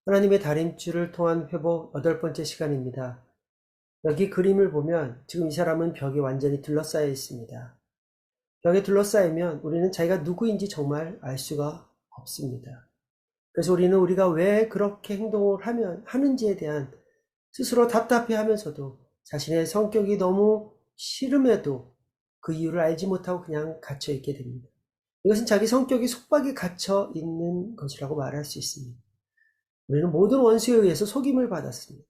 하나님의 다림줄을 통한 회복 8번째 시간입니다. 여기 그림을 보면 지금 이 사람은 벽에 완전히 둘러싸여 있습니다. 벽에 둘러싸이면 우리는 자기가 누구인지 정말 알 수가 없습니다. 그래서 우리는 우리가 왜 그렇게 행동을 하는지에 대한 스스로 답답해하면서도 자신의 성격이 너무 싫음에도 그 이유를 알지 못하고 그냥 갇혀 있게 됩니다. 이것은 자기 성격이 속박에 갇혀 있는 것이라고 말할 수 있습니다. 우리는 모든 원수에 의해서 속임을 받았습니다.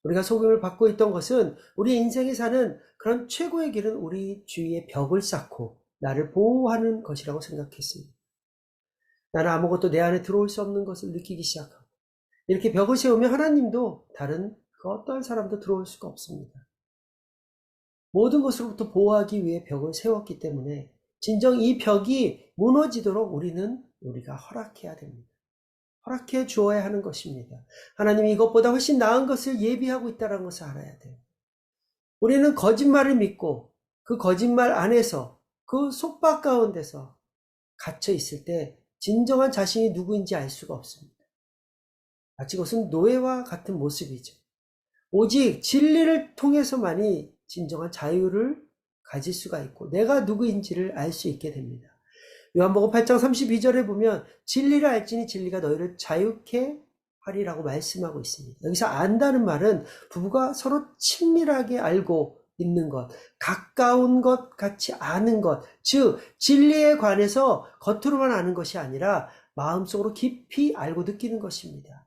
우리가 속임을 받고 있던 것은 우리 인생에 사는 그런 최고의 길은 우리 주위에 벽을 쌓고 나를 보호하는 것이라고 생각했습니다. 나는 아무것도 내 안에 들어올 수 없는 것을 느끼기 시작하고 이렇게 벽을 세우면 하나님도 다른 그 어떠한 사람도 들어올 수가 없습니다. 모든 것으로부터 보호하기 위해 벽을 세웠기 때문에 진정 이 벽이 무너지도록 우리가 허락해야 됩니다. 허락해 주어야 하는 것입니다. 하나님이 이것보다 훨씬 나은 것을 예비하고 있다는 것을 알아야 돼요. 우리는 거짓말을 믿고 그 거짓말 안에서 그 속박 가운데서 갇혀 있을 때 진정한 자신이 누구인지 알 수가 없습니다. 마치 그것은 노예와 같은 모습이죠. 오직 진리를 통해서만이 진정한 자유를 가질 수가 있고 내가 누구인지를 알 수 있게 됩니다. 요한복음 8장 32절에 보면 진리를 알지니 진리가 너희를 자유케 하리라고 말씀하고 있습니다. 여기서 안다는 말은 부부가 서로 친밀하게 알고 있는 것, 가까운 것 같이 아는 것, 즉 진리에 관해서 겉으로만 아는 것이 아니라 마음속으로 깊이 알고 느끼는 것입니다.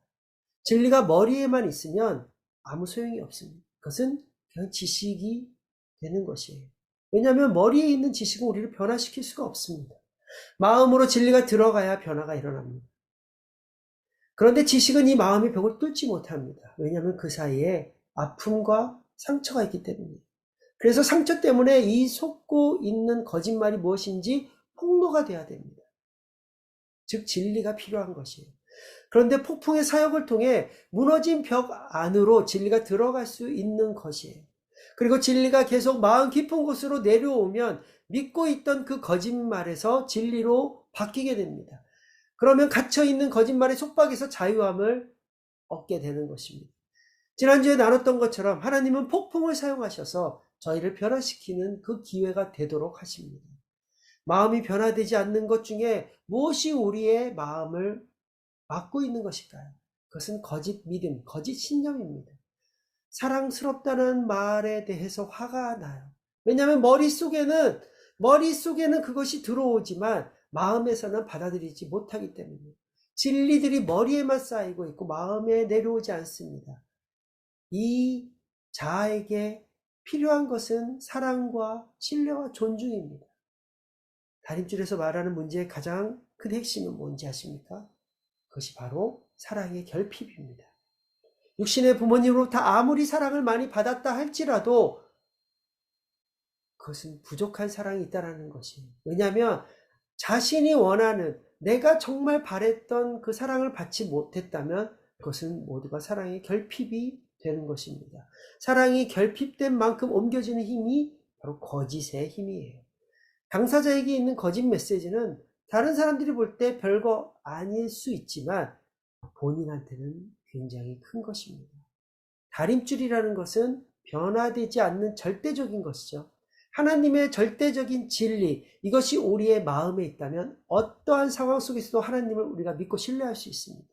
진리가 머리에만 있으면 아무 소용이 없습니다. 그것은 그냥 지식이 되는 것이에요. 왜냐하면 머리에 있는 지식은 우리를 변화시킬 수가 없습니다. 마음으로 진리가 들어가야 변화가 일어납니다. 그런데 지식은 이 마음의 벽을 뚫지 못합니다. 왜냐하면 그 사이에 아픔과 상처가 있기 때문이에요. 그래서 상처 때문에 이 속고 있는 거짓말이 무엇인지 폭로가 돼야 됩니다. 즉 진리가 필요한 것이에요. 그런데 폭풍의 사역을 통해 무너진 벽 안으로 진리가 들어갈 수 있는 것이에요. 그리고 진리가 계속 마음 깊은 곳으로 내려오면 믿고 있던 그 거짓말에서 진리로 바뀌게 됩니다. 그러면 갇혀있는 거짓말의 속박에서 자유함을 얻게 되는 것입니다. 지난주에 나눴던 것처럼 하나님은 폭풍을 사용하셔서 저희를 변화시키는 그 기회가 되도록 하십니다. 마음이 변화되지 않는 것 중에 무엇이 우리의 마음을 막고 있는 것일까요? 그것은 거짓 믿음, 거짓 신념입니다. 사랑스럽다는 말에 대해서 화가 나요. 왜냐하면 머릿속에는 그것이 들어오지만 마음에서는 받아들이지 못하기 때문에 진리들이 머리에만 쌓이고 있고 마음에 내려오지 않습니다. 이 자아에게 필요한 것은 사랑과 신뢰와 존중입니다. 다림줄에서 말하는 문제의 가장 큰 핵심은 뭔지 아십니까? 그것이 바로 사랑의 결핍입니다. 육신의 부모님으로부터 아무리 사랑을 많이 받았다 할지라도 그것은 부족한 사랑이 있다는 것이에요. 왜냐하면 자신이 원하는 내가 정말 바랬던 그 사랑을 받지 못했다면 그것은 모두가 사랑의 결핍이 되는 것입니다. 사랑이 결핍된 만큼 옮겨지는 힘이 바로 거짓의 힘이에요. 당사자에게 있는 거짓 메시지는 다른 사람들이 볼 때 별거 아닐 수 있지만 본인한테는 굉장히 큰 것입니다. 다림줄이라는 것은 변화되지 않는 절대적인 것이죠. 하나님의 절대적인 진리, 이것이 우리의 마음에 있다면 어떠한 상황 속에서도 하나님을 우리가 믿고 신뢰할 수 있습니다.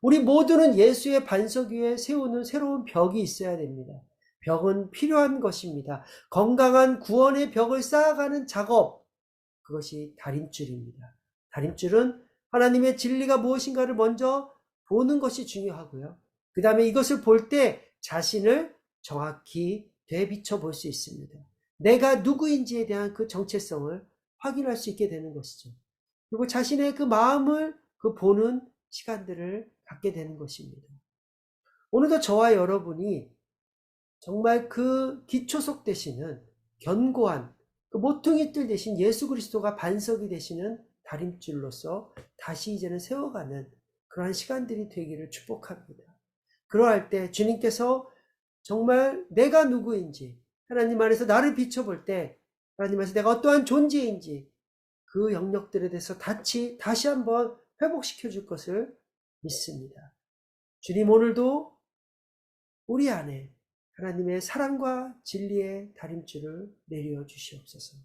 우리 모두는 예수의 반석 위에 세우는 새로운 벽이 있어야 됩니다. 벽은 필요한 것입니다. 건강한 구원의 벽을 쌓아가는 작업, 그것이 다림줄입니다. 다림줄은 하나님의 진리가 무엇인가를 먼저 보는 것이 중요하고요. 그 다음에 이것을 볼 때 자신을 정확히 되비춰 볼 수 있습니다. 내가 누구인지에 대한 그 정체성을 확인할 수 있게 되는 것이죠. 그리고 자신의 그 마음을 보는 시간들을 갖게 되는 것입니다. 오늘도 저와 여러분이 정말 그 기초석 되시는 견고한 그 모퉁이 뜰 대신 예수 그리스도가 반석이 되시는 다림줄로서 다시 이제는 세워가는 그러한 시간들이 되기를 축복합니다. 그러할 때 주님께서 정말 내가 누구인지 하나님 안에서 나를 비춰볼 때 하나님 안에서 내가 어떠한 존재인지 그 영역들에 대해서 다시 한번 회복시켜 줄 것을 믿습니다. 주님, 오늘도 우리 안에 하나님의 사랑과 진리의 다림줄을 내려 주시옵소서.